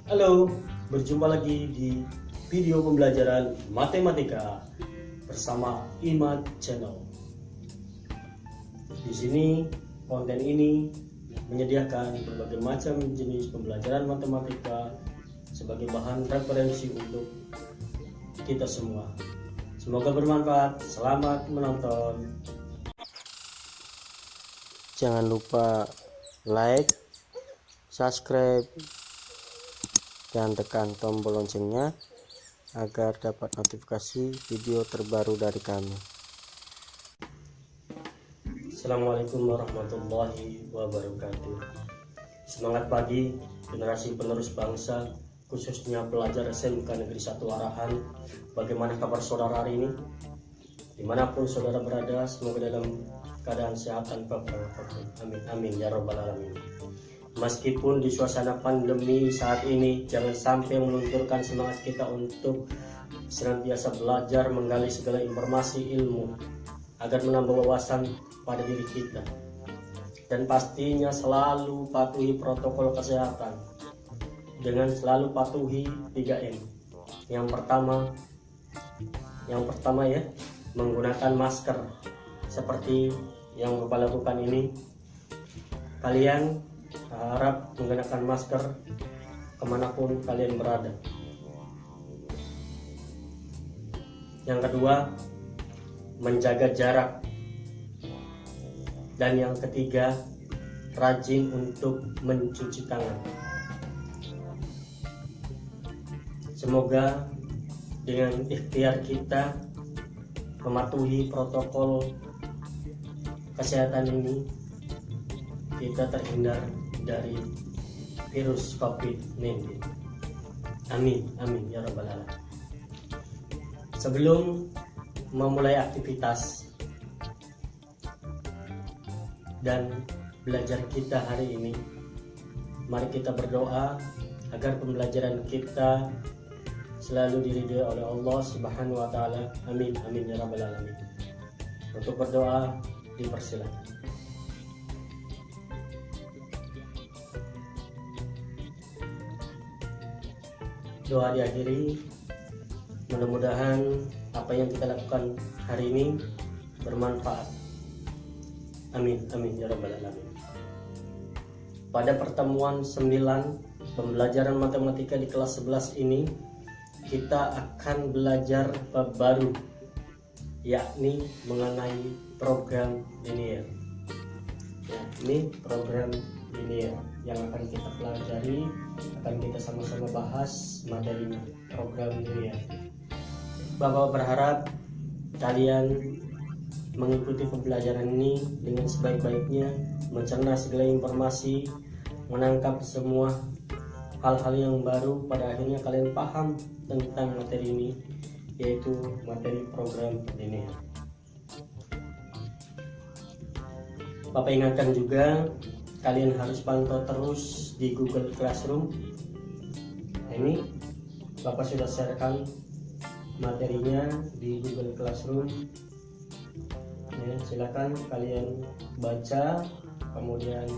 Halo, berjumpa lagi di video pembelajaran matematika bersama Imad Channel. Di sini konten ini menyediakan berbagai macam jenis pembelajaran matematika sebagai bahan referensi untuk kita semua. Semoga bermanfaat. Selamat menonton. Jangan lupa like, subscribe, dan tekan tombol loncengnya agar dapat notifikasi video terbaru dari kami. Assalamualaikum warahmatullahi wabarakatuh. Semangat pagi generasi penerus bangsa, khususnya pelajar SMK Negeri 1 Arahan. Bagaimana kabar saudara hari ini? Dimanapun saudara berada, semoga dalam keadaan sehat tanpa penyakit. Amin amin ya robbal alamin. Meskipun di suasana pandemi saat ini, jangan sampai melunturkan semangat kita untuk senantiasa belajar, menggali segala informasi ilmu agar menambah wawasan pada diri kita. Dan pastinya selalu patuhi protokol kesehatan dengan selalu patuhi 3M. Yang pertama ya, menggunakan masker seperti yang Bapak lakukan ini. Kalian harap menggunakan masker kemanapun kalian berada. Yang kedua, menjaga jarak. Dan yang ketiga, rajin untuk mencuci tangan. Semoga dengan ikhtiar kita mematuhi protokol kesehatan ini, kita terhindar dari virus COVID-19. Amin, amin ya rabbal alamin. Sebelum memulai aktivitas dan belajar kita hari ini, mari kita berdoa agar pembelajaran kita selalu diridhoi oleh Allah Subhanahu wa taala. Amin, amin ya rabbal alamin. Untuk berdoa dipersilakan. Doa diakhiri. Mudah-mudahan apa yang kita lakukan hari ini bermanfaat. Amin, amin ya rabbal alamin. Pada pertemuan 9 pembelajaran matematika di kelas 11 ini, kita akan belajar bab baru, yakni mengenai program linear. Ya, ini program linear yang akan kita pelajari, akan kita sama-sama bahas materinya, program linear. Bapak berharap kalian mengikuti pembelajaran ini dengan sebaik-baiknya, mencerna segala informasi, menangkap semua hal-hal yang baru, pada akhirnya kalian paham tentang materi ini, yaitu materi program linear. Bapak ingatkan juga, kalian harus pantau terus di Google Classroom. Ini Bapak sudah sharekan materinya di Google Classroom. Ya, silakan kalian baca, kemudian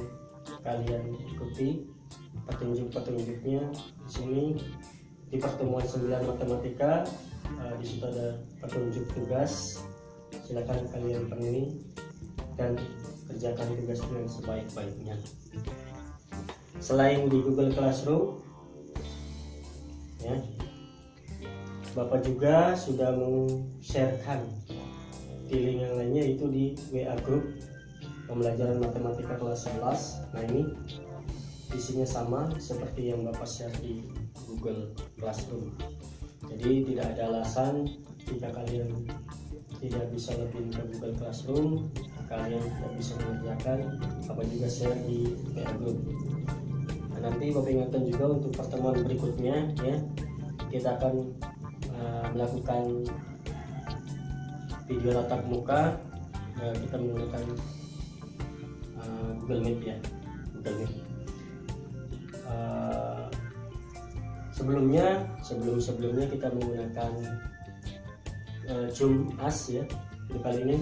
kalian ikuti petunjuk-petunjuknya di sini. Di pertemuan 9 matematika, di situ ada petunjuk tugas. Silakan kalian penuhi dan kerjakan tugas dengan sebaik-baiknya. Selain di Google Classroom, ya, Bapak juga sudah meng-sharekan di link yang lainnya, itu di WA Group pembelajaran matematika kelas 11. Nah, ini isinya sama seperti yang Bapak share di Google Classroom. Jadi tidak ada alasan jika kalian tidak bisa login ke Google Classroom, kalian tidak bisa mengerjakan. Bapak juga share di WA Group. Nah, nanti Bapak ingatkan juga untuk pertemuan berikutnya, ya, kita akan melakukan video tatap muka. Kita menggunakan Google Meet, ya, Google Meet. Sebelumnya kita menggunakan Zoom As, ya. Untuk kali ini,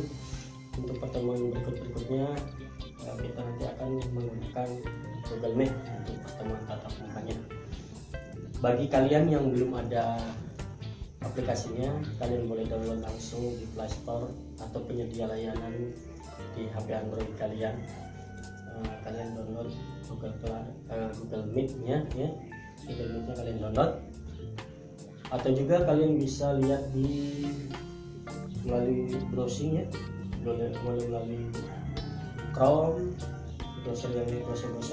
untuk pertemuan berikutnya kita nanti akan menggunakan Google Meet untuk pertemuan tatap mukanya. Bagi kalian yang belum ada aplikasinya, kalian boleh download langsung di Play Store atau penyedia layanan di HP Android kalian. Kalian download Google Meet-nya ya. Google Meet-nya kalian download. Atau juga kalian bisa lihat melalui browsing ya, melalui Chrome, browser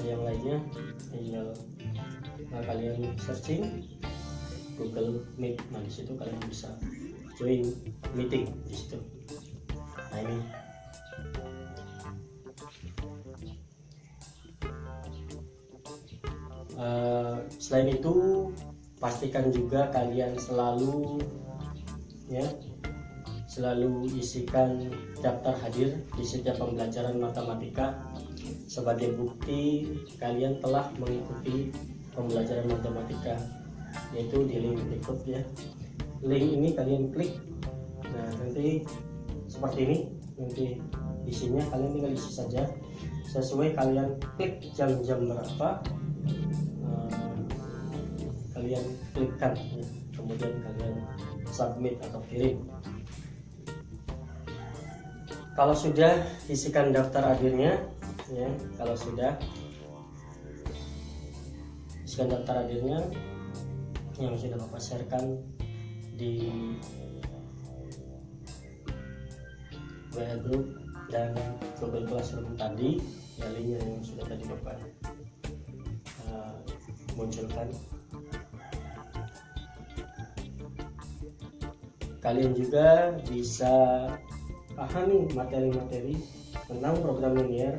yang lainnya. Tinggal kalian searching Google Meet. Nah, di situ kalian bisa join meeting di situ. Nah, ini selain itu pastikan juga kalian selalu isikan daftar hadir di setiap pembelajaran matematika sebagai bukti kalian telah mengikuti pembelajaran matematika, yaitu di link berikut ya. Link ini kalian klik. Nah, nanti seperti ini, nanti isinya kalian tinggal isi saja sesuai kalian klik jam-jam berapa kalian klikkan ya. Kemudian kalian submit atau kirim. Kalau sudah isikan daftar hadirnya ya, kalau sudah isikan daftar hadirnya yang sudah Bapak sharekan di WA Group dan Google Classroom tadi ya, linknya yang sudah tadi Bapak munculkan. Kalian juga bisa pahami materi-materi tentang program linear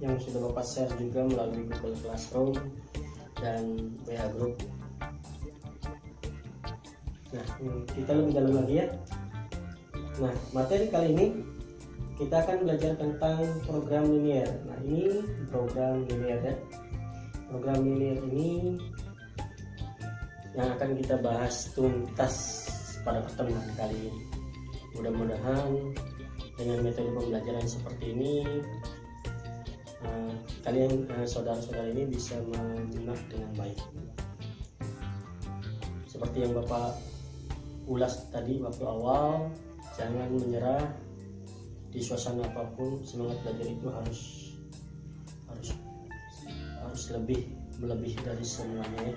yang sudah Bapak share juga melalui Google Classroom dan WA Group. Nah, kita lebih dalam lagi ya. Nah, materi kali ini kita akan belajar tentang program linear. Nah, ini program linear ya. Program linear ini yang akan kita bahas tuntas pada pertemuan kali ini. Mudah-mudahan dengan metode pembelajaran seperti ini kalian saudara-saudara ini bisa menyimak dengan baik. Seperti yang Bapak ulas tadi waktu awal, jangan menyerah di suasana apapun. Semangat belajar itu harus melebihi dari semuanya ya.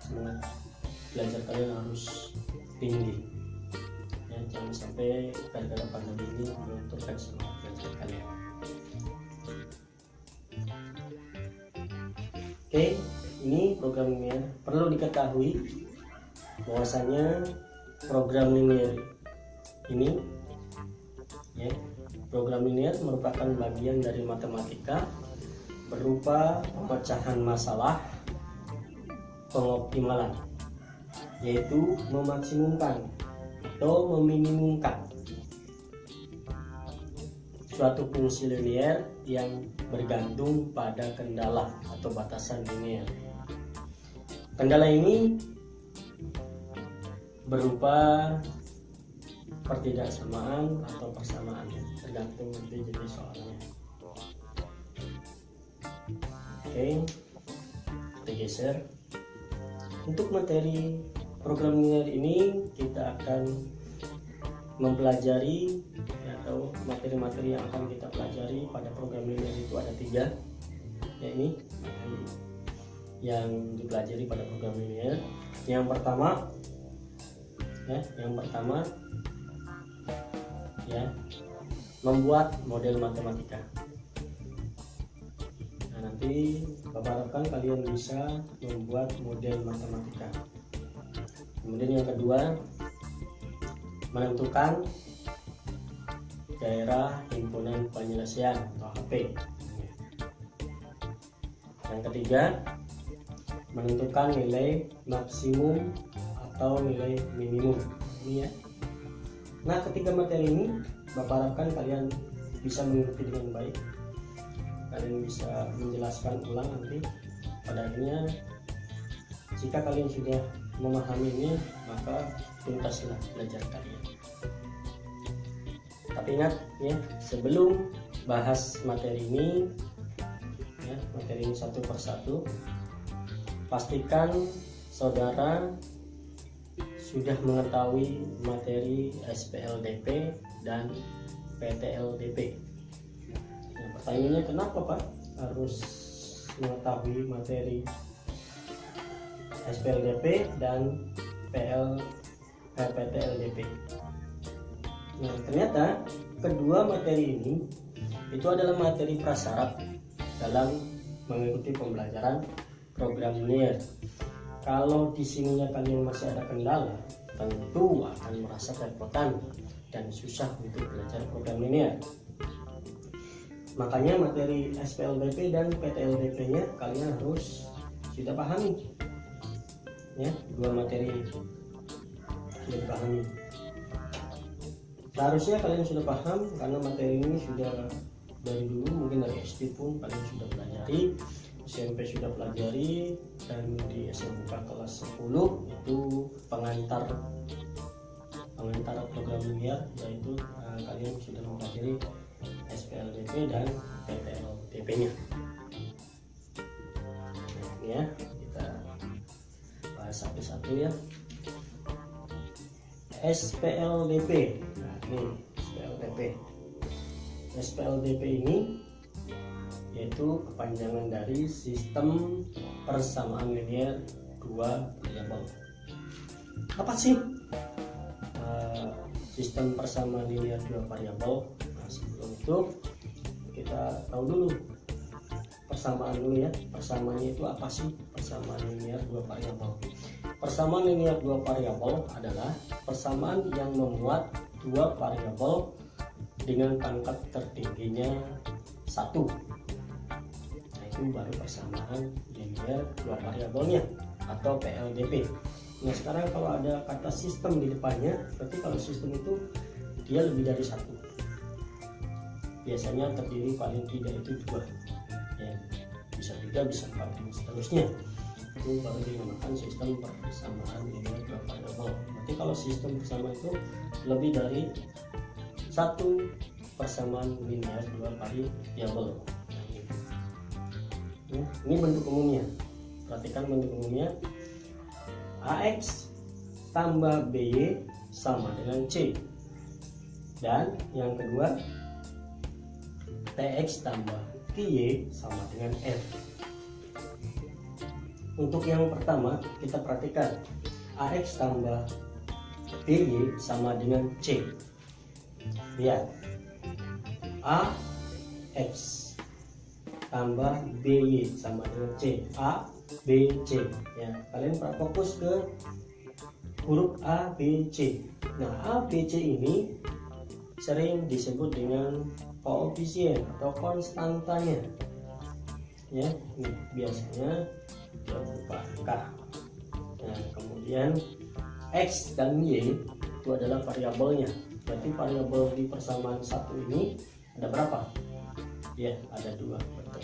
Semangat belajar kalian harus tinggi ya, jangan sampai gara-gara pandemi ini melunturkan semangat belajar kalian. Oke, ini program linear. Perlu diketahui bahwasanya program linear ini ya, program linear merupakan bagian dari matematika berupa pemecahan masalah pengoptimalan, yaitu memaksimumkan atau meminimumkan suatu fungsi linear yang bergantung pada kendala atau batasan linear. Kendala ini berupa pertidaksamaan atau persamaan, tergantung nanti jadi soalnya. Oke, kita geser. Untuk materi program linear ini kita akan mempelajari atau materi-materi yang akan kita pelajari pada program linear itu ada 3 ya, ini yang dipelajari pada program linear. Yang pertama membuat model matematika. Nah, nanti Bapak harapkan kalian bisa membuat model matematika. Kemudian yang kedua, menentukan daerah himpunan penyelesaian atau HP. Yang ketiga, menentukan nilai maksimum atau nilai minimum. Ini ya. Nah, ketiga materi ini Bapak harapkan kalian bisa mengikuti dengan baik. Kalian bisa menjelaskan ulang nanti. Pada akhirnya, jika kalian sudah memahami ini, maka tuntaslah belajar kalian. Tapi ingat ya, sebelum bahas materi ini ya, materi ini satu persatu, pastikan saudara sudah mengetahui materi SPLDP dan PTLDP. Nah, pertanyaannya kenapa Pak harus mengetahui materi SPLDP dan PTLDP? Nah, ternyata kedua materi ini itu adalah materi prasyarat dalam mengikuti pembelajaran program linear. Kalau di sininya kalian masih ada kendala, tentu akan merasa kerepotan dan susah untuk belajar program linear. Makanya materi SPLDP dan PTLDP-nya kalian harus sudah pahami. Ya, dua materi ini sudah dipahami. Seharusnya kalian sudah paham karena materi ini sudah dari dulu, mungkin dari SD pun kalian sudah pelajari, SMP sudah pelajari, dan di SMK kelas 10 itu pengantar program linear, yaitu kalian sudah mempelajari SPLDP dan PTLDP-nya. Nah, ini ya, kita bahas satu-satu ya. SPLDP. Nah, ini SPLDP ini yaitu kepanjangan dari sistem persamaan linear dua variabel. Apa sih sistem persamaan linear dua variabel? Nah, sebelum itu kita tahu dulu persamaan dulu ya. Persamaannya itu apa sih persamaan linear dua variabel? Persamaan linear dua variabel adalah persamaan yang memuat dua variabel dengan pangkat tertingginya 1. Nah, itu baru persamaan linear dua variabelnya atau PLDP. Nah, sekarang kalau ada kata sistem di depannya, berarti kalau sistem itu dia lebih dari 1. Biasanya terdiri paling tidak itu 2 ya, bisa 3, bisa 4 dan seterusnya. Itu baru dinamakan sistem persamaan linear dua variabel. Berarti kalau sistem persamaan itu lebih dari 1 persamaan linear dua variabel. Ini bentuk umumnya. Perhatikan bentuk umumnya. AX tambah BY sama dengan C. Dan yang kedua, TX tambah TY sama dengan R. Untuk yang pertama, kita perhatikan AX tambah BY sama dengan C. Lihat, AX tambah BY sama dengan C. A, B, C ya. Kalian fokus ke huruf A, B, C. Nah, A, B, C ini sering disebut dengan koefisien atau konstantanya ya. Ini biasanya dia berupa angka. Nah, kemudian X dan Y itu adalah variabelnya. Berarti variabel di persamaan 1 ini ada berapa? Ya, ada 2. Betul.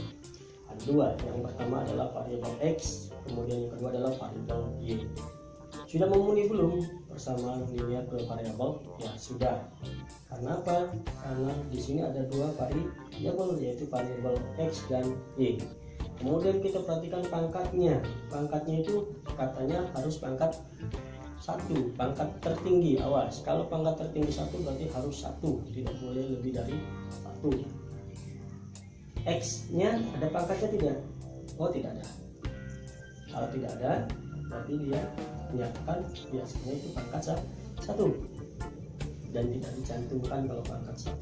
Ada 2. Yang pertama adalah variabel X, kemudian yang kedua adalah variabel Y. Sudah memenuhi belum persamaan linear dua variabel? Ya, sudah. Karena apa? Karena di sini ada 2 variabel, yaitu variabel X dan Y. Kemudian kita perhatikan pangkatnya. Pangkatnya itu katanya harus pangkat 1, pangkat tertinggi. Awas, kalau pangkat tertinggi 1 berarti harus 1, tidak boleh lebih dari 1. X nya ada pangkatnya tidak? Oh, tidak ada. Kalau tidak ada, berarti dia menyatakan biasanya itu pangkat 1 dan tidak dicantumkan kalau pangkat 1.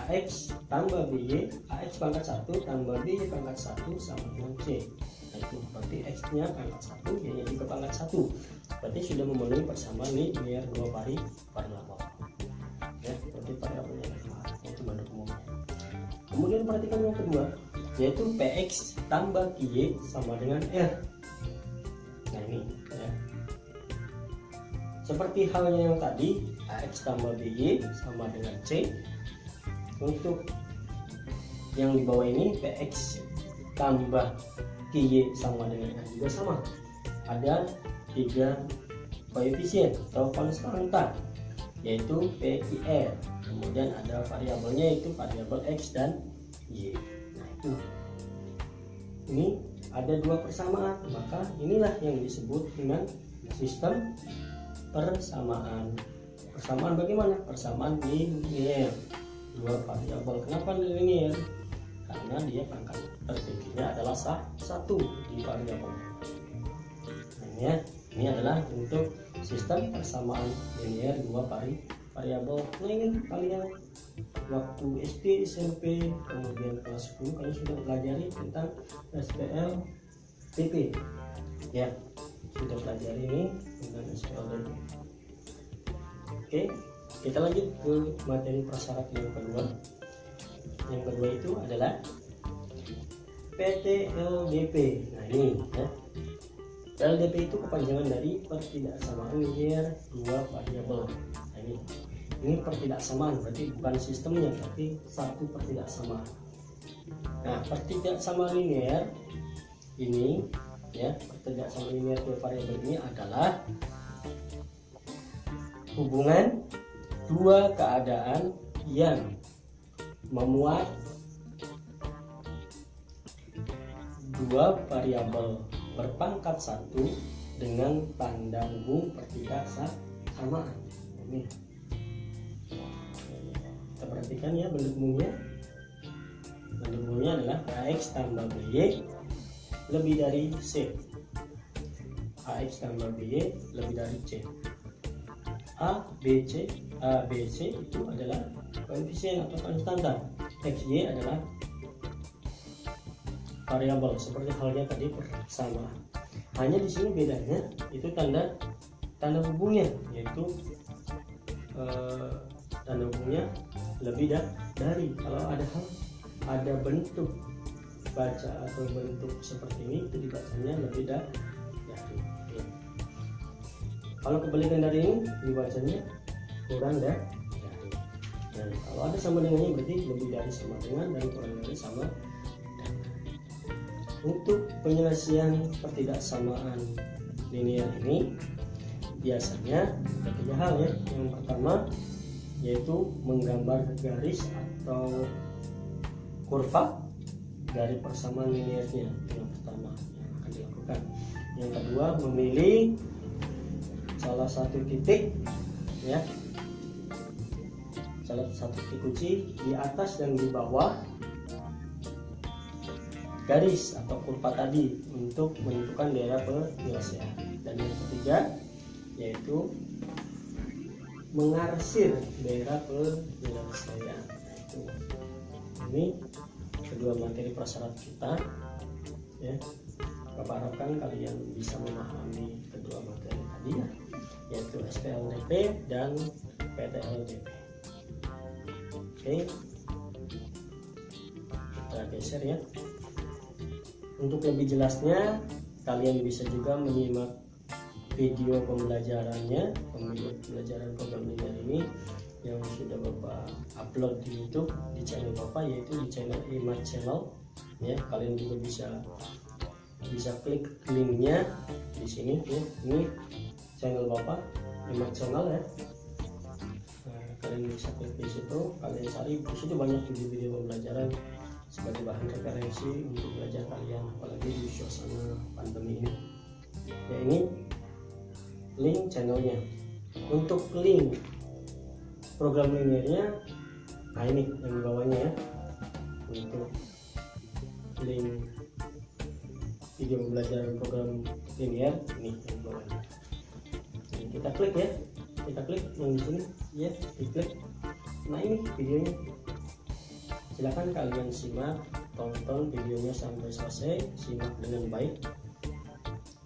AX tambah BY, AX pangkat 1 tambah BY pangkat 1 sama dengan C. Nah, itu berarti X nya pangkat 1, Y nya juga pangkat 1. Berarti sudah memenuhi persamaan linear dua variabel ya. Berarti variabelnya itu bentuk umumnya. Kemudian perhatikan yang kedua, yaitu PX tambah QY sama dengan R. Nah, ini ya. Seperti halnya yang tadi, AX tambah BY sama dengan C. Untuk yang di bawah ini, PX tambah QY sama dengan R juga sama. Ada 3 koefisien atau konstanta, yaitu P, I, R. Kemudian ada variabelnya, yaitu variabel X dan Y. Nah, itu ini ada dua persamaan, maka inilah yang disebut dengan sistem persamaan. Persamaan bagaimana? Persamaan linear, dua variabel. Kenapa linear? Karena dia pangkat tertingginya adalah satu di variabel. Nah, ini adalah untuk sistem persamaan linear dua variabel. Nah, ini kalian waktu SD, SMP, kemudian kelas 10 kalian sudah pelajari tentang SPLDP. Ya, sudah pelajari ini tentang SPLDP. Oke, kita lanjut ke materi prasyarat yang kedua. Yang kedua itu adalah PTLDP. Nah, ini ya. LDP itu kepanjangan dari pertidaksamaan linear dua variabel. Nah, ini pertidaksamaan, berarti bukan sistemnya, berarti satu pertidaksamaan. Nah, pertidaksamaan linear ini ya, pertidaksamaan linear dua variabel ini adalah hubungan dua keadaan yang memuat dua variabel berpangkat satu dengan tanda hubung pertidaksamaan. Ini kita perhatikan ya bentuk hubungnya. Bentuk hubungnya adalah AX tambah BY lebih dari C. AX tambah BY lebih dari C. A, B, C itu adalah koefisien atau konstanta. XY adalah variabel seperti halnya tadi persamaan. Hanya di sini bedanya itu tanda hubungnya, yaitu tanda hubungnya lebih dari. Kalau ada bentuk baca atau bentuk seperti ini, itu dibacanya lebih dari. Ya. Kalau kebalikan dari ini dibacanya kurang dari. Dan kalau ada sama dengannya berarti lebih dari sama dengan, dan kurang dari sama. Untuk penyelesaian pertidaksamaan linear ini biasanya ada tiga hal ya. Yang pertama yaitu menggambar garis atau kurva dari persamaan linearnya. Yang pertama yang akan dilakukan. Yang kedua memilih salah satu titik ya, salah satu titik kunci di atas dan di bawah garis atau kurva tadi untuk menentukan daerah penyelesaian. Dan yang ketiga yaitu mengarsir daerah penyelesaian. Ini kedua materi prasyarat kita ya. Bapak harapkan kalian bisa memahami kedua materi tadi ya, yaitu SPLDP dan PTLDP. Oke, kita geser ya. Untuk lebih jelasnya kalian bisa juga menyimak video pembelajarannya, pembelajaran program linear ini yang sudah Bapak upload di YouTube di channel Bapak, yaitu di channel Imat Channel ya. Kalian juga bisa klik linknya di sini ya. Ini channel Bapak Imat Channel ya. Nah, kalian bisa klik di situ, kalian cari di situ banyak video-video pembelajaran sebagai bahan referensi untuk belajar kalian, apalagi di suasana pandemi ini ya. Ini link channelnya. Untuk link program linearnya, nah ini yang di bawahnya ya. Untuk link video pembelajaran program linear ini yang di bawahnya. Ini kita klik ya, kita klik yang di sini ya, diklik. Nah ini videonya, silakan kalian simak, tonton videonya sampai selesai, simak dengan baik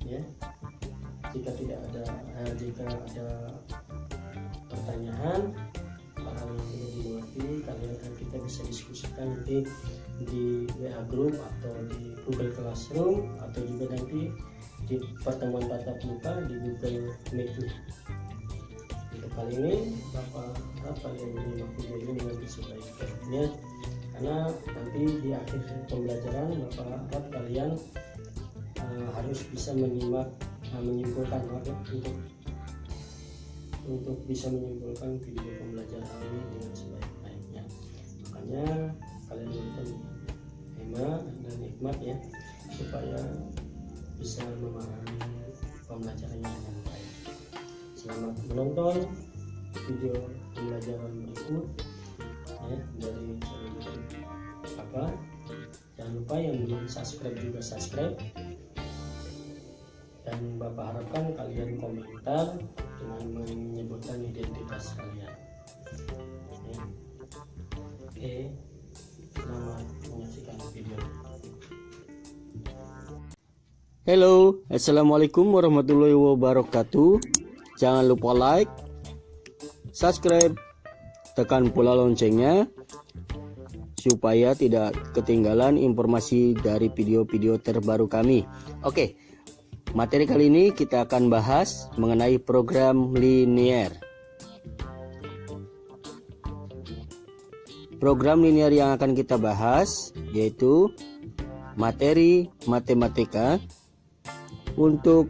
ya. Jika ada pertanyaan, hal yang tidak dimengerti, kita bisa diskusikan nanti di WA group atau di Google Classroom, atau juga nanti di pertemuan tatap muka di Google Meet. Untuk kali ini Bapak harap kalian menyimak video ini dengan sebaik-baiknya, karena nanti di akhir pembelajaran Bapak harap kalian harus bisa menyimpulkan untuk bisa menyimpulkan video pembelajaran ini dengan sebaik-baiknya. Makanya kalian nonton Hema dan Hikmat ya, supaya menonton video pembelajaran berikut ya, dari channel Kakak. Jangan lupa yang belum subscribe juga subscribe, dan Bapak harapkan kalian komentar dengan menyebutkan identitas kalian. Oke, selamat menyaksikan video. Halo, assalamualaikum warahmatullahi wabarakatuh. Jangan lupa like, subscribe, tekan pula loncengnya supaya tidak ketinggalan informasi dari video-video terbaru kami. Oke, materi kali ini kita akan bahas mengenai program linear. Program linear yang akan kita bahas yaitu materi matematika untuk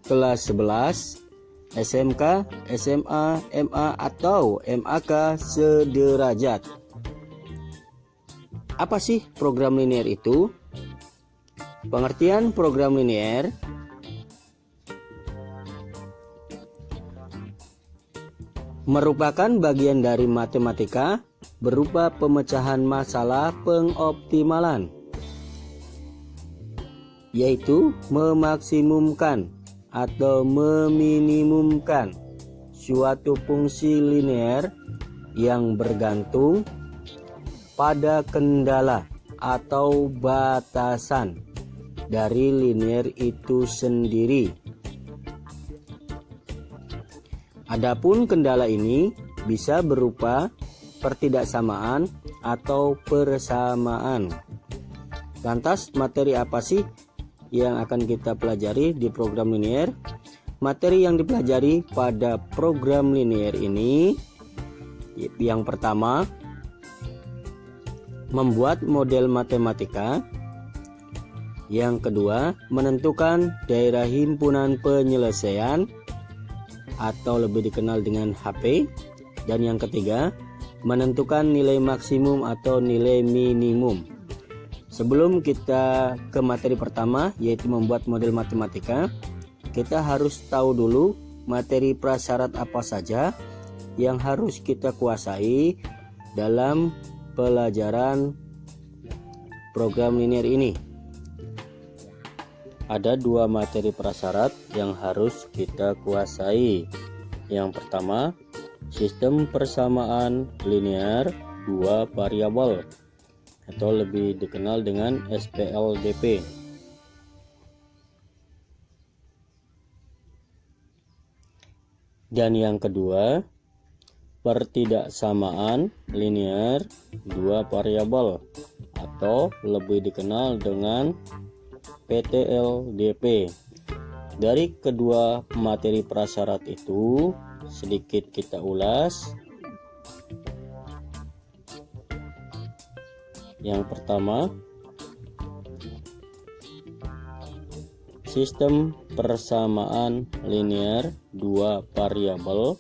kelas 11, SMK, SMA, MA atau MAK sederajat. Apa sih program linear itu? Pengertian program linear merupakan bagian dari matematika berupa pemecahan masalah pengoptimalan, yaitu memaksimumkan atau meminimumkan suatu fungsi linear yang bergantung pada kendala atau batasan dari linear itu sendiri. Adapun kendala ini bisa berupa pertidaksamaan atau persamaan. Lantas materi apa sih yang akan kita pelajari di program linear? Materi yang dipelajari pada program linear ini yang pertama, membuat model matematika. Yang kedua, menentukan daerah himpunan penyelesaian atau lebih dikenal dengan HP. Dan yang ketiga, menentukan nilai maksimum atau nilai minimum. Sebelum kita ke materi pertama yaitu membuat model matematika, kita harus tahu dulu materi prasyarat apa saja yang harus kita kuasai dalam pelajaran program linear ini. Ada dua materi prasyarat yang harus kita kuasai. Yang pertama, sistem persamaan linear dua variabel atau lebih dikenal dengan SPLDP. Dan yang kedua, pertidaksamaan linear dua variabel atau lebih dikenal dengan PTLDP. Dari kedua materi prasyarat itu sedikit kita ulas. Yang pertama, sistem persamaan linear dua variabel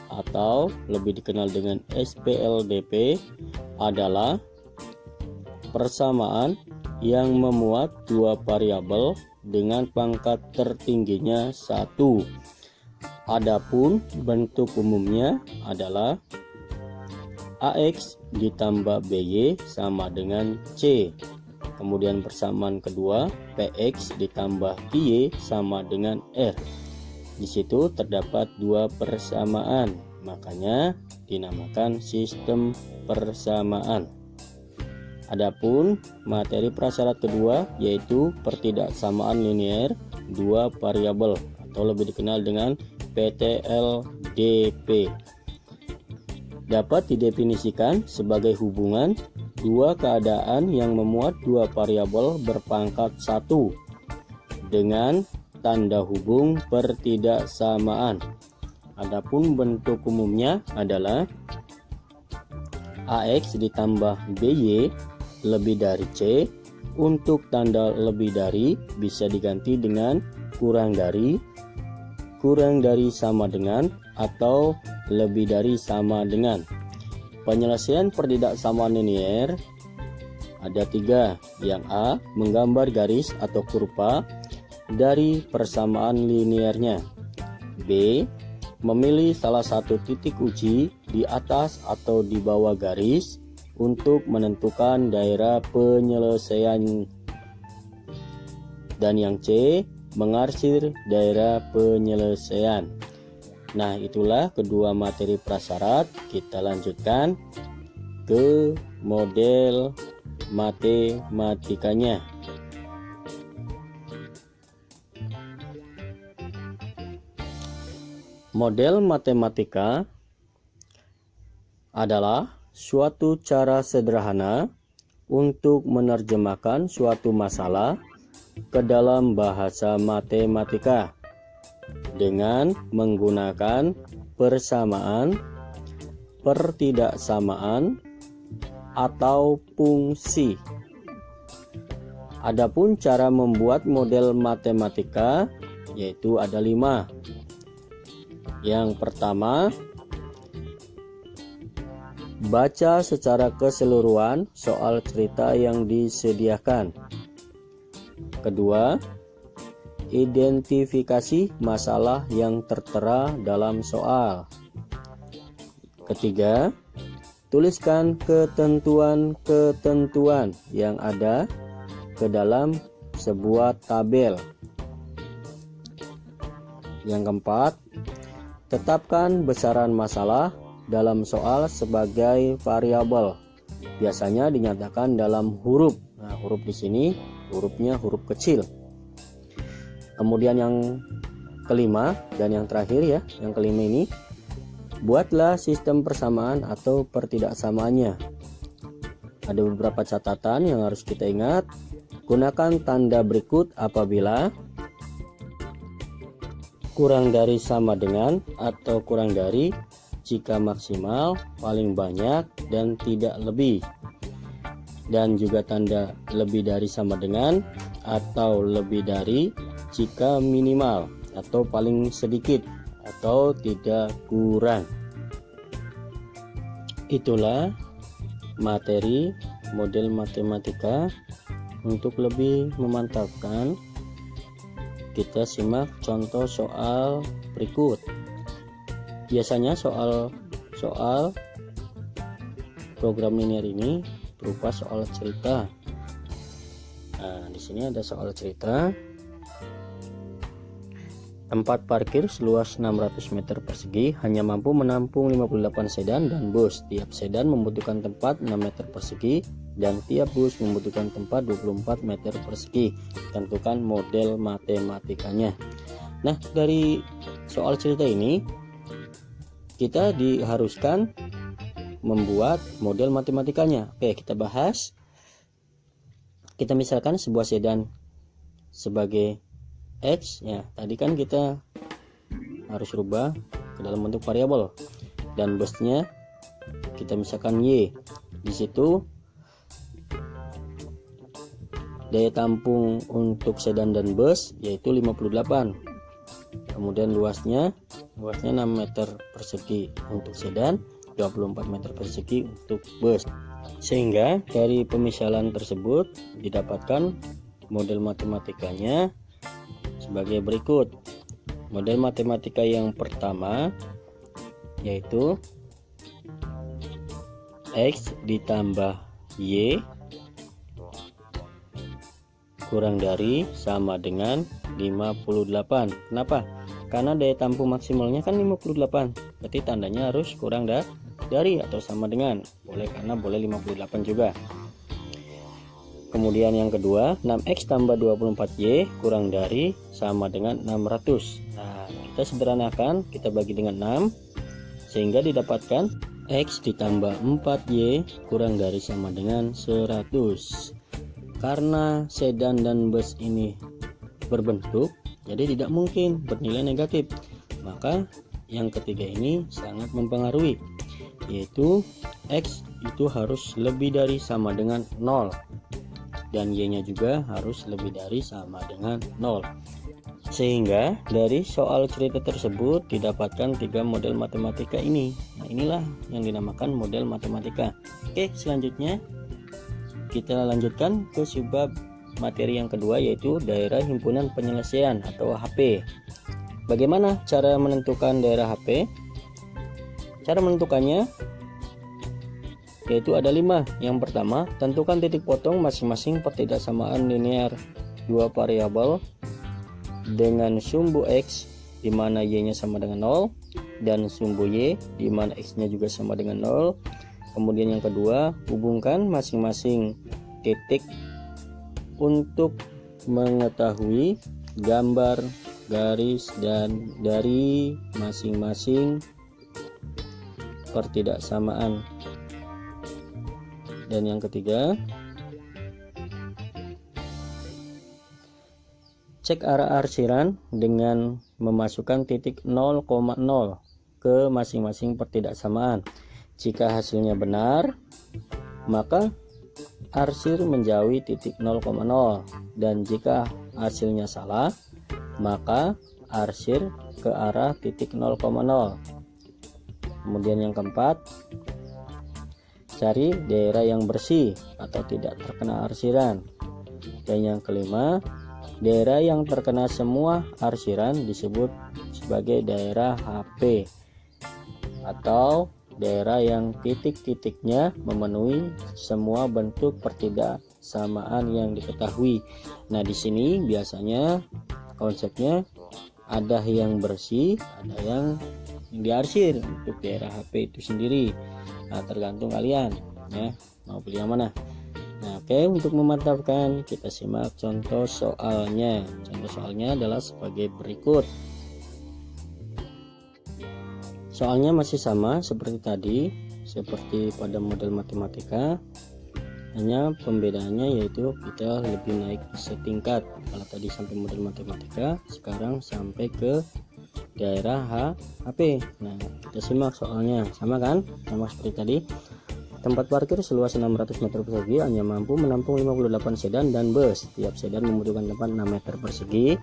atau lebih dikenal dengan SPLDP adalah persamaan yang memuat dua variabel dengan pangkat tertingginya 1. Adapun bentuk umumnya adalah AX ditambah BY sama dengan C. Kemudian persamaan kedua, PX ditambah IY sama dengan R. Di situ terdapat dua persamaan, makanya dinamakan sistem persamaan. Adapun materi prasyarat kedua yaitu pertidaksamaan linear dua variabel atau lebih dikenal dengan PTLDP. Dapat didefinisikan sebagai hubungan dua keadaan yang memuat dua variabel berpangkat 1 dengan tanda hubung pertidaksamaan. Adapun bentuk umumnya adalah AX ditambah BY lebih dari C. Untuk tanda lebih dari bisa diganti dengan kurang dari sama dengan, atau lebih dari sama dengan. Penyelesaian pertidaksamaan linear ada 3. Yang A, menggambar garis atau kurva dari persamaan linearnya. B, memilih salah satu titik uji di atas atau di bawah garis untuk menentukan daerah penyelesaian. Dan yang C, mengarsir daerah penyelesaian. Nah, itulah kedua materi prasyarat. Kita lanjutkan ke model matematikanya. Model matematika adalah suatu cara sederhana untuk menerjemahkan suatu masalah ke dalam bahasa matematika dengan menggunakan persamaan, pertidaksamaan, atau fungsi. Adapun cara membuat model matematika yaitu ada 5. Yang pertama, baca secara keseluruhan soal cerita yang disediakan. Kedua, identifikasi masalah yang tertera dalam soal. Ketiga, tuliskan ketentuan-ketentuan yang ada ke dalam sebuah tabel. Yang keempat, tetapkan besaran masalah dalam soal sebagai variabel. Biasanya dinyatakan dalam huruf. Nah, huruf di sini hurufnya huruf kecil. Kemudian yang kelima dan yang terakhir ya, yang kelima ini, buatlah sistem persamaan atau pertidaksamaannya. Ada beberapa catatan yang harus kita ingat. Gunakan tanda berikut apabila kurang dari sama dengan atau kurang dari, jika maksimal, paling banyak, dan tidak lebih. Dan juga tanda lebih dari sama dengan atau lebih dari jika minimal atau paling sedikit atau tidak kurang. Itulah materi model matematika. Untuk lebih memantapkan, kita simak contoh soal berikut. Biasanya soal program linear ini berupa soal cerita. Nah, di sini ada soal cerita. Tempat parkir seluas 600 meter persegi hanya mampu menampung 58 sedan dan bus. Tiap sedan membutuhkan tempat 6 meter persegi dan tiap bus membutuhkan tempat 24 meter persegi. Tentukan model matematikanya. Nah, dari soal cerita ini kita diharuskan membuat model matematikanya. Oke, kita bahas. Kita misalkan sebuah sedan sebagai X ya, tadi kan kita harus rubah ke dalam bentuk variabel, dan busnya kita misalkan Y. Di situ daya tampung untuk sedan dan bus yaitu 58. Kemudian luasnya 6 meter persegi untuk sedan, 24 meter persegi untuk bus. Sehingga dari pemisalan tersebut didapatkan model matematikanya sebagai berikut. Model matematika yang pertama yaitu X ditambah Y kurang dari sama dengan 58. Kenapa? Karena daya tampung maksimalnya kan 58. Berarti tandanya harus kurang dari atau sama dengan. Boleh, karena boleh 58 juga. Kemudian yang kedua, 6X tambah 24Y kurang dari sama dengan 600. Nah, kita sederhanakan, kita bagi dengan 6 sehingga didapatkan X ditambah 4Y kurang dari sama dengan 100. Karena sedan dan bus ini berbentuk, jadi tidak mungkin bernilai negatif. Maka yang ketiga ini sangat mempengaruhi, yaitu X itu harus lebih dari sama dengan 0. Dan Y-nya juga harus lebih dari sama dengan 0. Sehingga dari soal cerita tersebut didapatkan 3 model matematika ini. Nah, inilah yang dinamakan model matematika. Oke, selanjutnya kita lanjutkan ke subbab materi yang kedua, yaitu daerah himpunan penyelesaian atau HP. bagaimana cara menentukan daerah HP? Cara menentukannya yaitu ada 5. Yang pertama, tentukan titik potong masing-masing pertidaksamaan linear dua variabel dengan sumbu X di mana Y-nya sama dengan 0 dan sumbu Y di mana X-nya juga sama dengan 0. Kemudian yang kedua, hubungkan masing-masing titik untuk mengetahui gambar garis dan dari masing-masing pertidaksamaan. Dan yang ketiga, cek arah arsiran dengan memasukkan titik 0,0 ke masing-masing pertidaksamaan. Jika hasilnya benar, maka arsir menjauhi titik 0,0, dan jika hasilnya salah, maka arsir ke arah titik 0,0. Kemudian yang keempat, cari daerah yang bersih atau tidak terkena arsiran. Dan yang kelima, daerah yang terkena semua arsiran disebut sebagai daerah HP atau daerah yang titik-titiknya memenuhi semua bentuk pertidaksamaan yang diketahui. Nah, di sini biasanya konsepnya ada yang bersih, ada yang diarsir untuk daerah HP itu sendiri. Nah, tergantung kalian ya mau pilih yang mana. Nah, oke, untuk memantapkan kita simak contoh soalnya. Contoh soalnya adalah sebagai berikut. Soalnya masih sama seperti tadi, seperti pada model matematika, hanya pembedaannya yaitu kita lebih naik setingkat. Kalau tadi sampai model matematika, sekarang sampai ke daerah HP. Nah, kita simak soalnya. Sama kan? Sama seperti tadi. Tempat parkir seluas 600 meter persegi hanya mampu menampung 58 sedan dan bus. Tiap sedan membutuhkan tempat 6 meter persegi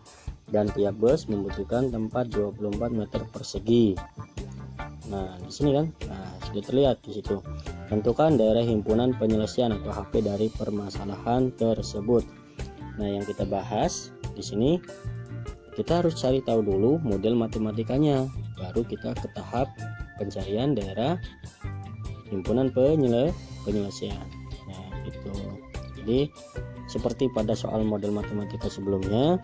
dan tiap bus membutuhkan tempat 24 meter persegi. Nah, di sini kan, sudah terlihat di situ. Tentukan daerah himpunan penyelesaian atau HP dari permasalahan tersebut. Nah, yang kita bahas di sini, kita harus cari tahu dulu model matematikanya, baru kita ke tahap pencarian daerah himpunan penyelesaian. Nah, itu. Jadi seperti pada soal model matematika sebelumnya,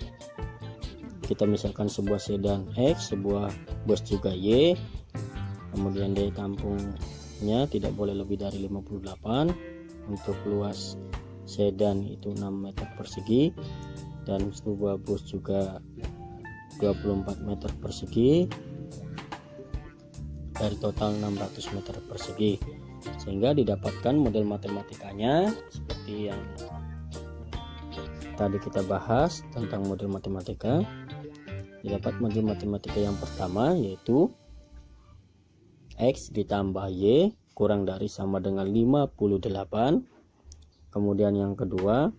kita misalkan sebuah sedan X, sebuah bus juga Y, kemudian daya tampungnya tidak boleh lebih dari 58, untuk luas sedan itu 6 meter persegi dan sebuah bus juga 24 meter persegi dari total 600 meter persegi, sehingga didapatkan model matematikanya seperti yang tadi kita bahas tentang model matematika. Didapat model matematika yang pertama yaitu X ditambah Y kurang dari sama dengan 58. Kemudian yang kedua,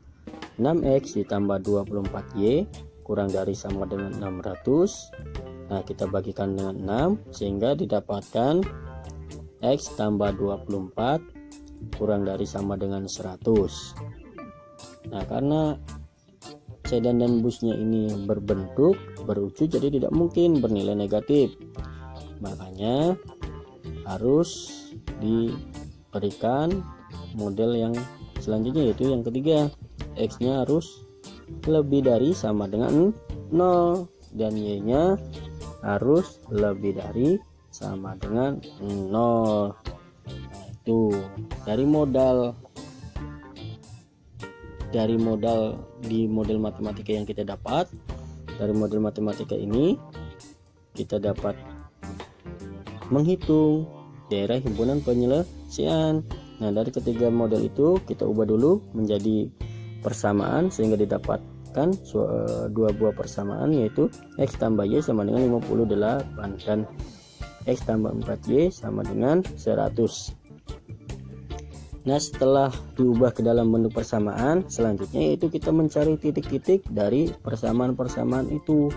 6X ditambah 24Y kurang dari sama dengan 600. Nah, kita bagikan dengan 6 sehingga didapatkan X tambah 24 kurang dari sama dengan 100. Nah, karena sedan dan busnya ini berbentuk berucu, jadi tidak mungkin bernilai negatif. Makanya harus diberikan model yang selanjutnya, yaitu yang ketiga, X nya harus lebih dari sama dengan 0 dan Y nya harus lebih dari sama dengan 0. Nah, itu dari modal di model matematika yang kita dapat. Dari model matematika ini kita dapat menghitung daerah himpunan penyelesaian. Nah, dari ketiga model itu kita ubah dulu menjadi persamaan sehingga didapatkan dua buah persamaan, yaitu X tambah Y sama dengan 58 dan X tambah 4Y sama dengan 100. Nah, setelah diubah ke dalam bentuk persamaan, selanjutnya yaitu kita mencari titik-titik dari persamaan-persamaan itu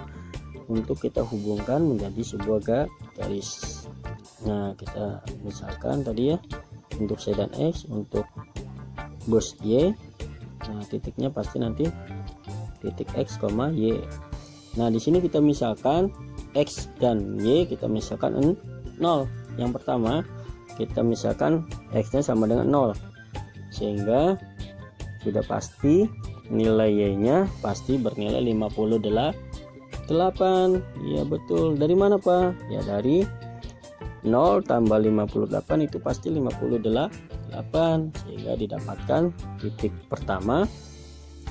untuk kita hubungkan menjadi sebuah garis. Nah, kita misalkan tadi ya, untuk sedan X, untuk bus Y, nah titiknya pasti nanti titik X, Y. Nah, di sini kita misalkan X dan Y kita misalkan 0. Yang pertama kita misalkan X nya sama dengan 0, sehingga sudah pasti nilai Y nya pasti bernilai 58. Ya betul. Dari mana Pak? Ya dari 0 tambah 58 itu pasti 58, sehingga didapatkan titik pertama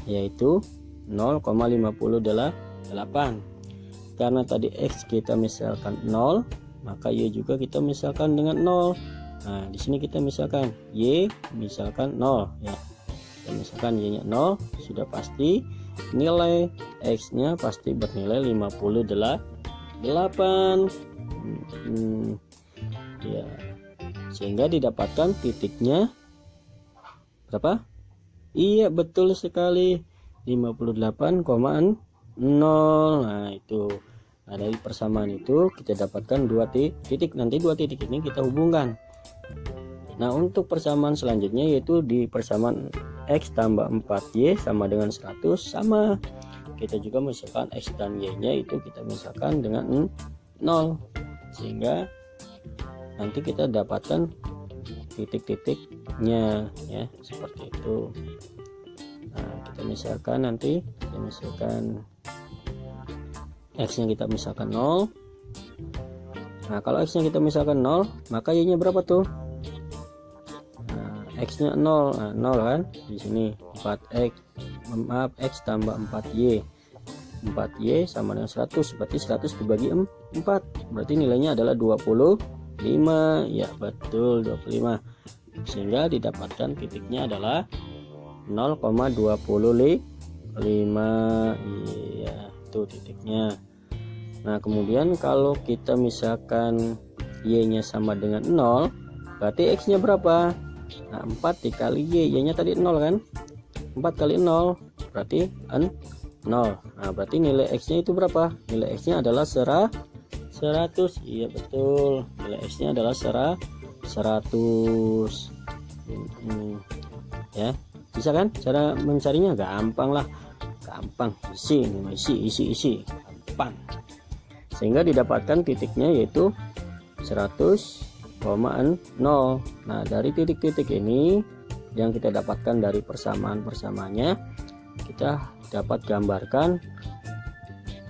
yaitu 0,58. Karena tadi X kita misalkan 0, maka Y juga kita misalkan dengan 0. Nah, di sini kita misalkan Y misalkan 0 ya. Kita misalkan Y nya 0, sudah pasti nilai X nya pasti bernilai 58. Ya. Sehingga didapatkan titiknya berapa? Iya, betul sekali, 58,0. Nah, itu. Nah, dari persamaan itu kita dapatkan dua titik. Nanti dua titik ini kita hubungkan. Nah, untuk persamaan selanjutnya yaitu di persamaan X tambah 4Y sama dengan 100, sama. Kita juga misalkan X dan Y-nya itu kita misalkan dengan 0. Sehingga nanti kita dapatkan titik-titiknya ya, seperti itu. Nah, kita misalkan nanti X nya kita misalkan 0. Nah, kalau X nya kita misalkan 0, maka Y nya berapa tuh? Nah, X nya 0. Nah, 0 kan di sini 4X tambah 4Y. 4Y sama dengan 100, berarti 100 dibagi 4, berarti nilainya adalah 25. Ya betul, 25. Sehingga didapatkan titiknya adalah 0,25. Iya, itu titiknya. Nah, kemudian kalau kita misalkan Y nya sama dengan 0, berarti X nya berapa? Nah, 4 dikali Y nya tadi 0 kan, 4 kali 0 berarti 0. Nah, berarti nilai X nya itu berapa? Nilai X nya adalah 100. Iya betul, nilai X nya adalah 100. Ya, bisa kan? Cara mencarinya gampang lah, gampang, isi gampang. Sehingga didapatkan titiknya yaitu 100,0. Nah, dari titik-titik ini yang kita dapatkan dari persamaan-persamaannya, kita dapat gambarkan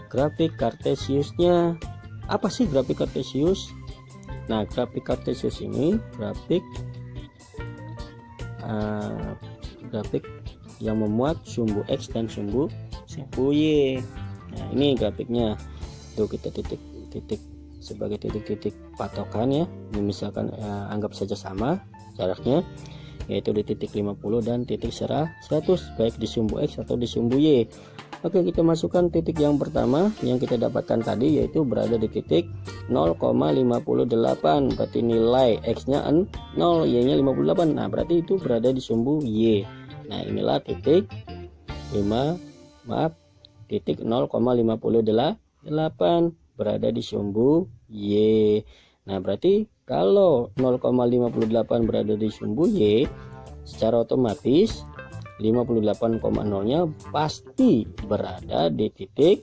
grafik kartesiusnya. Apa sih grafik kartesius? Nah, grafik kartesius ini grafik yang memuat sumbu X dan sumbu Y. Nah, ini grafiknya. Tuh, kita titik-titik sebagai titik-titik patokan ya. Ini misalkan anggap saja sama jaraknya, yaitu di titik 50 dan titik 100, baik di sumbu X atau di sumbu Y. Oke, kita masukkan titik yang pertama yang kita dapatkan tadi, yaitu berada di titik 0,58. Berarti nilai X nya 0, Y nya 58. Nah, berarti itu berada di sumbu Y. Nah, inilah titik titik 0,58 berada di sumbu Y. Nah, berarti kalau 0,58 berada di sumbu Y, secara otomatis 58,0-nya pasti berada di titik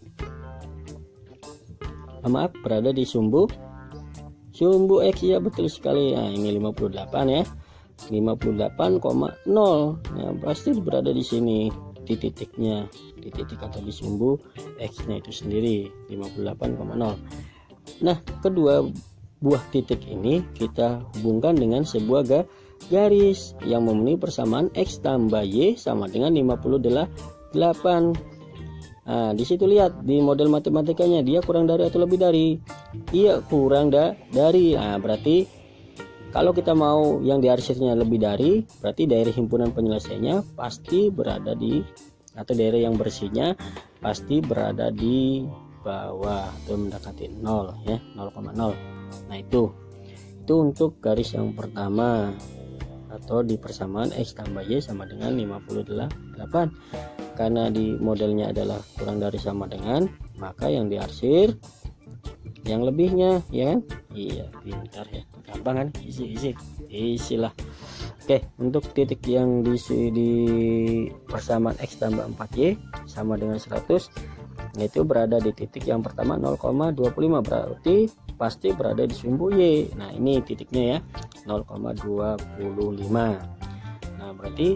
berada di sumbu X. Ya betul sekali. Nah, ini 58 ya, 58,0. Nah, pasti berada di sini di titiknya, di titik atau di sumbu X nya itu sendiri, 58,0. Nah, kedua buah titik ini kita hubungkan dengan sebuah garis yang memenuhi persamaan X tambah Y sama dengan 58. Nah, di situ lihat di model matematikanya, dia kurang dari atau lebih dari? Iya, kurang dari. Nah, berarti kalau kita mau yang diarsirnya lebih dari, berarti daerah himpunan penyelesaiannya pasti berada di, atau daerah yang bersihnya pasti berada di bawah atau mendekati 0 ya, 0,0. Nah, itu untuk garis yang pertama, atau di persamaan X tambah Y sama dengan 58. Karena di modelnya adalah kurang dari sama dengan, maka yang diarsir yang lebihnya, ya kan? Iya, pintar ya, gampang kan? Isilah. Oke, untuk titik yang diisi di persamaan X tambah 4Y sama dengan 100, Itu berada di titik yang pertama 0,25, berarti pasti berada di sumbu Y. Nah ini titiknya ya, 0,25. Nah berarti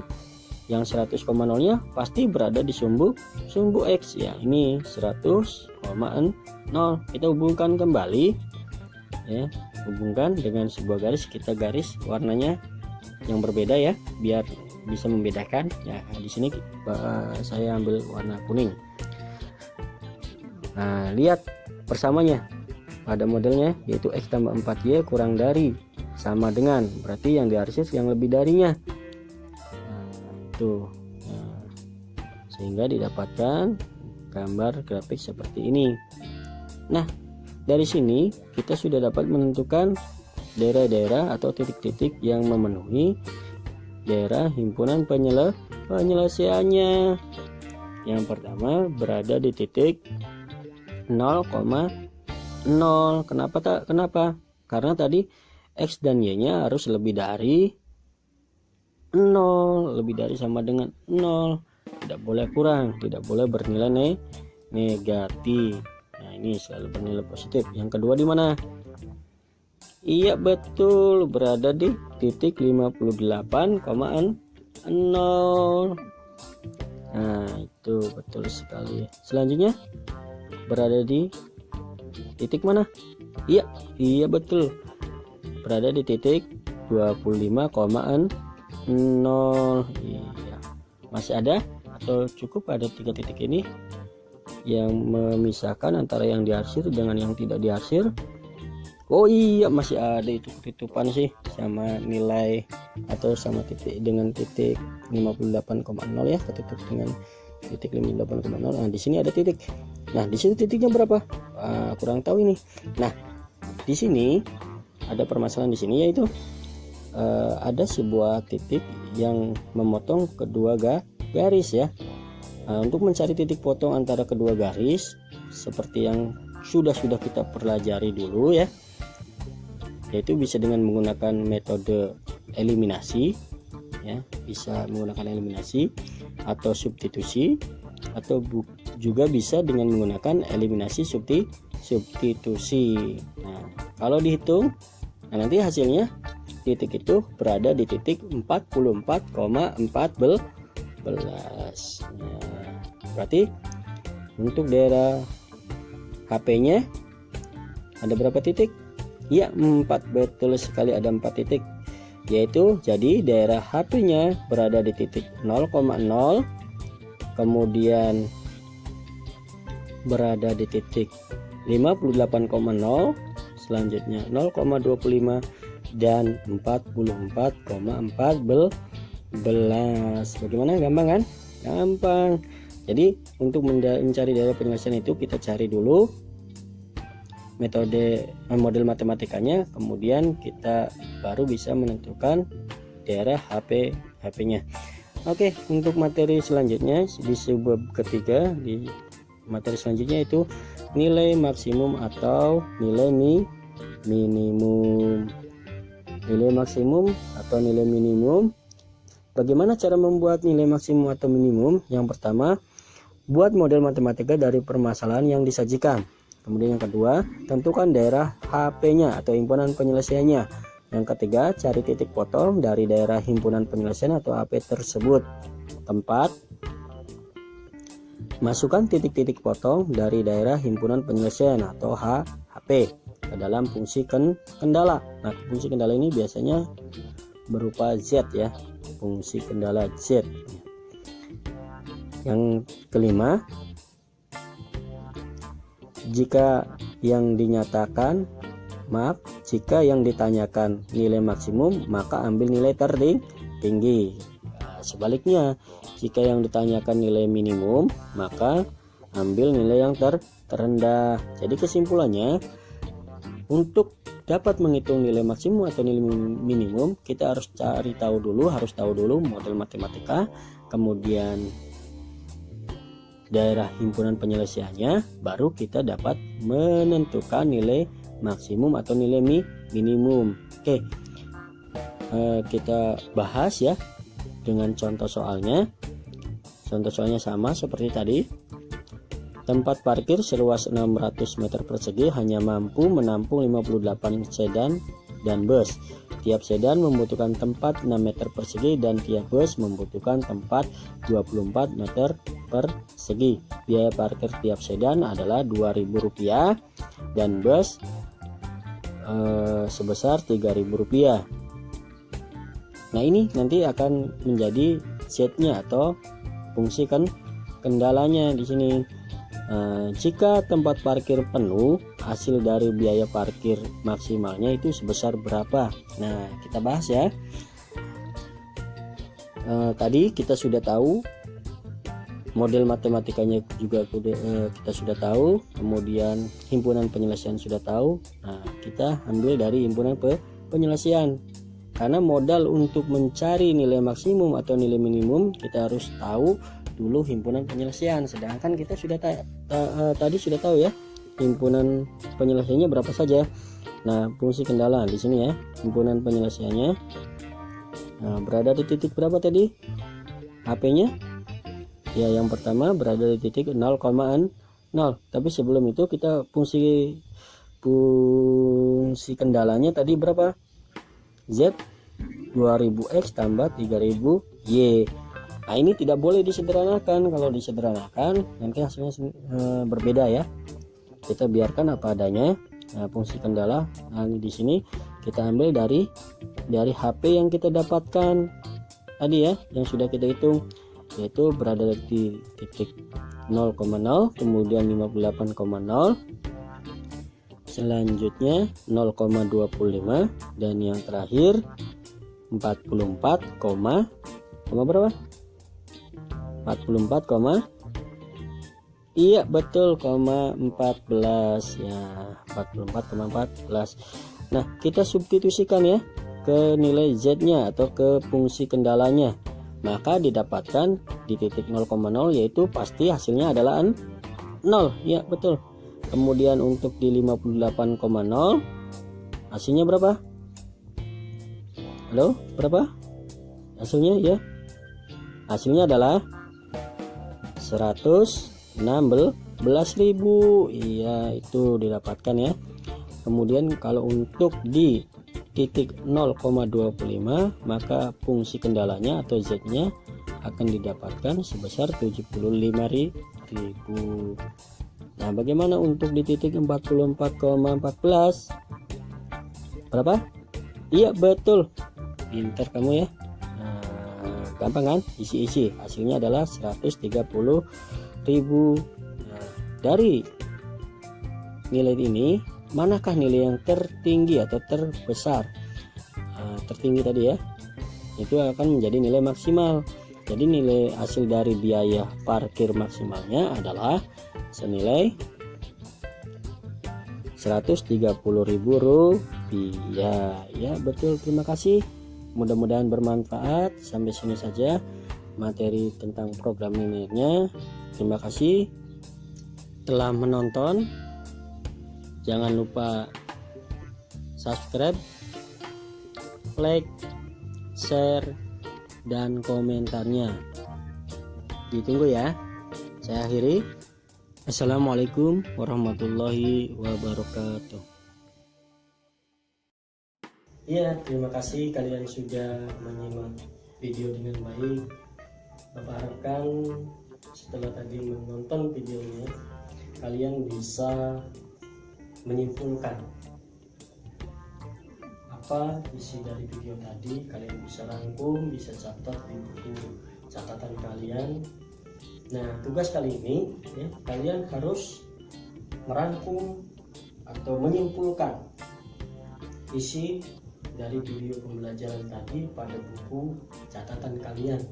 yang 100,0 nya pasti berada di sumbu X ya, ini 100,0. Kita hubungkan kembali ya, hubungkan dengan sebuah garis, kita garis warnanya yang berbeda ya biar bisa membedakan ya. Di sini saya ambil warna kuning. Nah lihat persamanya pada modelnya, yaitu X tambah 4Y kurang dari sama dengan, berarti yang diarsir yang lebih darinya. Nah, sehingga didapatkan gambar grafik seperti ini. Nah dari sini kita sudah dapat menentukan daerah-daerah atau titik-titik yang memenuhi daerah himpunan penyelesaiannya. Yang pertama berada di titik 0,0. Kenapa? Karena tadi X dan Y nya harus lebih dari 0, lebih dari sama dengan 0, tidak boleh kurang, tidak boleh bernilai negatif. Nah ini selalu bernilai positif. Yang kedua di mana? Iya betul, berada di titik 58,0. Nah itu betul sekali. Selanjutnya berada di titik mana? Iya betul, berada di titik 25,0. Iya, masih ada atau cukup ada 3 titik ini yang memisahkan antara yang diarsir dengan yang tidak diarsir? Oh iya, masih ada itu ketutupan sih sama nilai atau sama titik dengan titik 58,0 ya, ketutup dengan titik 58,0. Nah di sini ada titik. Nah di sini titiknya berapa? Kurang tahu ini. Nah di sini ada permasalahan di sini, yaitu ada sebuah titik yang memotong kedua garis ya. Untuk mencari titik potong antara kedua garis seperti yang sudah kita pelajari dulu ya, yaitu bisa dengan menggunakan metode eliminasi ya, bisa menggunakan eliminasi atau substitusi, atau juga bisa dengan menggunakan eliminasi substitusi. Nah kalau dihitung, nah nanti hasilnya titik itu berada di titik 44,14. Nah, berarti untuk daerah HP-nya ada berapa titik? Ya 4, betul sekali, ada 4 titik, yaitu jadi daerah HP-nya berada di titik 0,0, kemudian berada di titik 58,0, selanjutnya 0,25 dan 44,14. Bagaimana, gampang kan? Gampang. Jadi untuk mencari daerah penyelesaian itu kita cari dulu metode model matematikanya, kemudian kita baru bisa menentukan daerah HP-nya. Oke, untuk materi selanjutnya di subbab ketiga, di materi selanjutnya itu nilai maksimum atau nilai minimum. Nilai maksimum atau nilai minimum. Bagaimana cara membuat nilai maksimum atau minimum? Yang pertama, buat model matematika dari permasalahan yang disajikan. Kemudian yang kedua, tentukan daerah HP-nya atau himpunan penyelesaiannya. Yang ketiga, cari titik potong dari daerah himpunan penyelesaian atau HP tersebut. Keempat, masukkan titik-titik potong dari daerah himpunan penyelesaian atau HP ke dalam fungsi kendala. Nah, fungsi kendala ini biasanya berupa Z ya, fungsi kendala Z. Yang kelima, jika yang ditanyakan nilai maksimum, maka ambil nilai tertinggi. Nah, sebaliknya, jika yang ditanyakan nilai minimum, maka ambil nilai yang terendah. Jadi kesimpulannya, untuk dapat menghitung nilai maksimum atau nilai minimum, kita harus tahu dulu model matematika, kemudian daerah himpunan penyelesaiannya, baru kita dapat menentukan nilai maksimum atau nilai minimum. Oke, kita bahas ya dengan contoh soalnya. Contoh soalnya sama seperti tadi. Tempat parkir seluas 600 meter persegi hanya mampu menampung 58 sedan dan bus. Tiap sedan membutuhkan tempat 6 meter persegi dan tiap bus membutuhkan tempat 24 meter persegi. Biaya parkir tiap sedan adalah Rp2.000 dan bus sebesar Rp3.000. Nah, ini nanti akan menjadi setnya atau fungsi kendalanya di sini. Jika tempat parkir penuh, hasil dari biaya parkir maksimalnya itu sebesar berapa? Nah, kita bahas ya. Tadi kita sudah tahu, model matematikanya juga kita sudah tahu, kemudian himpunan penyelesaian sudah tahu. Nah, kita ambil dari himpunan penyelesaian. Karena modal untuk mencari nilai maksimum atau nilai minimum, kita harus tahu dulu himpunan penyelesaian. Sedangkan kita sudah tadi sudah tahu ya himpunan penyelesaiannya berapa saja. Nah, fungsi kendala di sini ya, himpunan penyelesaiannya berada di titik berapa tadi HP-nya ya? Yang pertama berada di titik 0,0. Tapi sebelum itu kita fungsi kendalanya tadi berapa? Z 2000X tambah 3000Y. Nah, ini tidak boleh disederhanakan. Kalau disederhanakan nanti hasilnya berbeda ya. Kita biarkan apa adanya. Nah, fungsi kendala di sini kita ambil dari HP yang kita dapatkan tadi ya, yang sudah kita hitung, yaitu berada di titik 0,0, kemudian 58,0, selanjutnya 0,25, dan yang terakhir 44, berapa? 44, iya betul, 14 ya, 44,14. Nah, kita substitusikan ya ke nilai Z-nya atau ke fungsi kendalanya, maka didapatkan di titik 0,0, yaitu pasti hasilnya adalah 0 ya betul. Kemudian untuk di 58,0 hasilnya berapa? Halo, berapa hasilnya ya? Hasilnya adalah 116.000. Iya, itu didapatkan ya. Kemudian kalau untuk di titik 0,25, maka fungsi kendalanya atau Z-nya akan didapatkan sebesar 75.000. Nah, bagaimana untuk di titik 44,14? Berapa? Iya betul, pintar kamu ya. Gampang kan, isi hasilnya adalah 130.000. Nah, dari nilai ini manakah nilai yang tertinggi atau terbesar? Tertinggi tadi ya, itu akan menjadi nilai maksimal. Jadi nilai hasil dari biaya parkir maksimalnya adalah senilai Rp130.000 ya betul. Terima kasih, mudah-mudahan bermanfaat. Sampai sini saja materi tentang program linearnya. Terima kasih telah menonton. Jangan lupa subscribe, like, share, dan komentarnya. Ditunggu ya. Saya akhiri. Assalamualaikum warahmatullahi wabarakatuh. Ya, terima kasih kalian sudah menyimak video dengan baik. Bapak harapkan setelah tadi menonton videonya, kalian bisa menyimpulkan apa isi dari video tadi. Kalian bisa rangkum, bisa catat di buku catatan kalian. Nah, tugas kali ini ya, kalian harus merangkum atau menyimpulkan isi dari video pembelajaran tadi pada buku catatan kalian.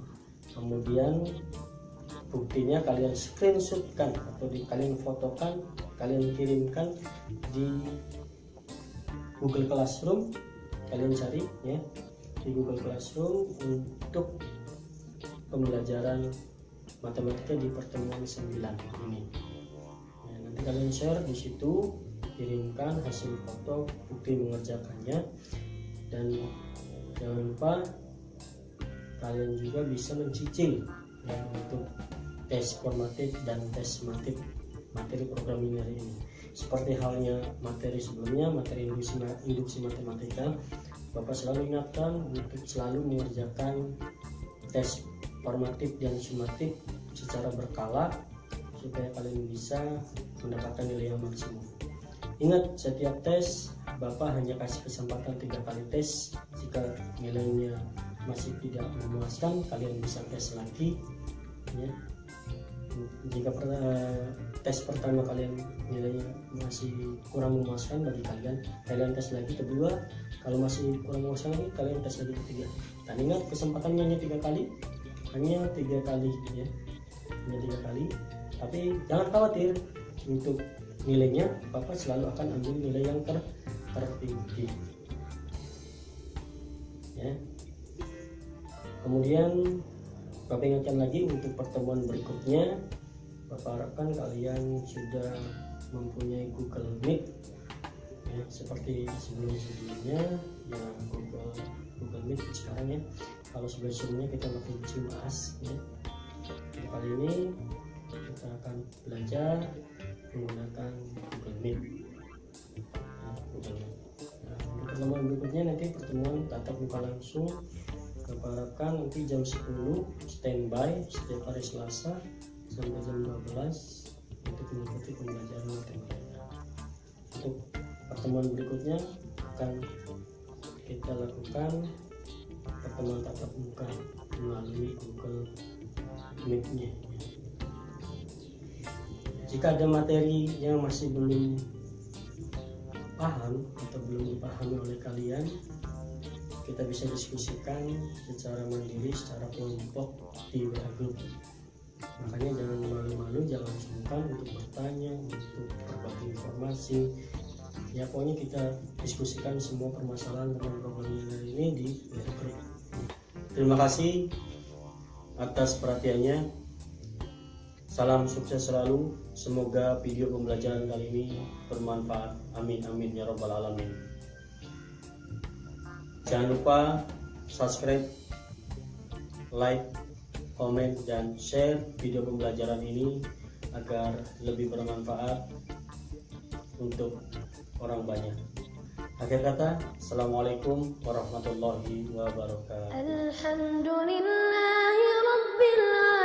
Kemudian buktinya kalian screenshotkan atau kalian fotokan, kalian kirimkan di Google Classroom. Kalian cari ya di Google Classroom untuk pembelajaran matematika di pertemuan 9 ini. Nah, nanti kalian share di situ, kirimkan hasil foto bukti mengerjakannya, dan jangan lupa kalian juga bisa mencicil ya, untuk tes formatif dan tes sumatif materi programming hari ini. Seperti halnya materi sebelumnya, materi induksi matematika, Bapak selalu ingatkan untuk selalu mengerjakan tes formatif dan sumatif secara berkala supaya kalian bisa mendapatkan nilai yang maksimum. Ingat, setiap tes Bapak hanya kasih kesempatan 3 kali tes. Jika nilainya masih tidak memuaskan, kalian bisa tes lagi ya. Jika tes pertama kalian nilainya masih kurang memuaskan bagi kalian tes lagi kedua. Kalau masih kurang memuaskan lagi, kalian tes lagi ketiga. Dan ingat, kesempatannya hanya 3 kali, hanya 3 kali ya, hanya 3 kali. Tapi jangan khawatir, untuk nilainya Bapak selalu akan ambil nilai yang tertinggi ya. Kemudian Bapak ingatkan lagi, untuk pertemuan berikutnya Bapak harapkan kalian sudah mempunyai Google Meet ya, seperti sebelumnya ya, Google Meet sekarang ya. Kalau sebelumnya kita pakai Cimas ya. Kali ini kita akan belajar menggunakan Google Meet. Pertemuan berikutnya nanti pertemuan tatap muka langsung. Bapak harapkan nanti jam 10 standby setiap hari Selasa sampai jam 12 untuk mengikuti pembelajaran matematika. Untuk pertemuan berikutnya akan kita lakukan pertemuan tatap muka melalui Google Meet-nya. Jika ada materi yang masih belum paham atau belum dipahami oleh kalian, kita bisa diskusikan secara mandiri, secara kelompok di WA Group. Makanya jangan malu-malu, jangan sungkan untuk bertanya, untuk berbagi informasi. Ya pokoknya kita diskusikan semua permasalahan tentang programming ini di WA Group. Terima kasih atas perhatiannya. Salam sukses selalu. Semoga video pembelajaran kali ini bermanfaat. Amin amin ya robbal alamin. Jangan lupa subscribe, like, komen, dan share video pembelajaran ini agar lebih bermanfaat untuk orang banyak. Akhir kata, Assalamualaikum warahmatullahi wabarakatuh. Alhamdulillahi Rabbil Alamin.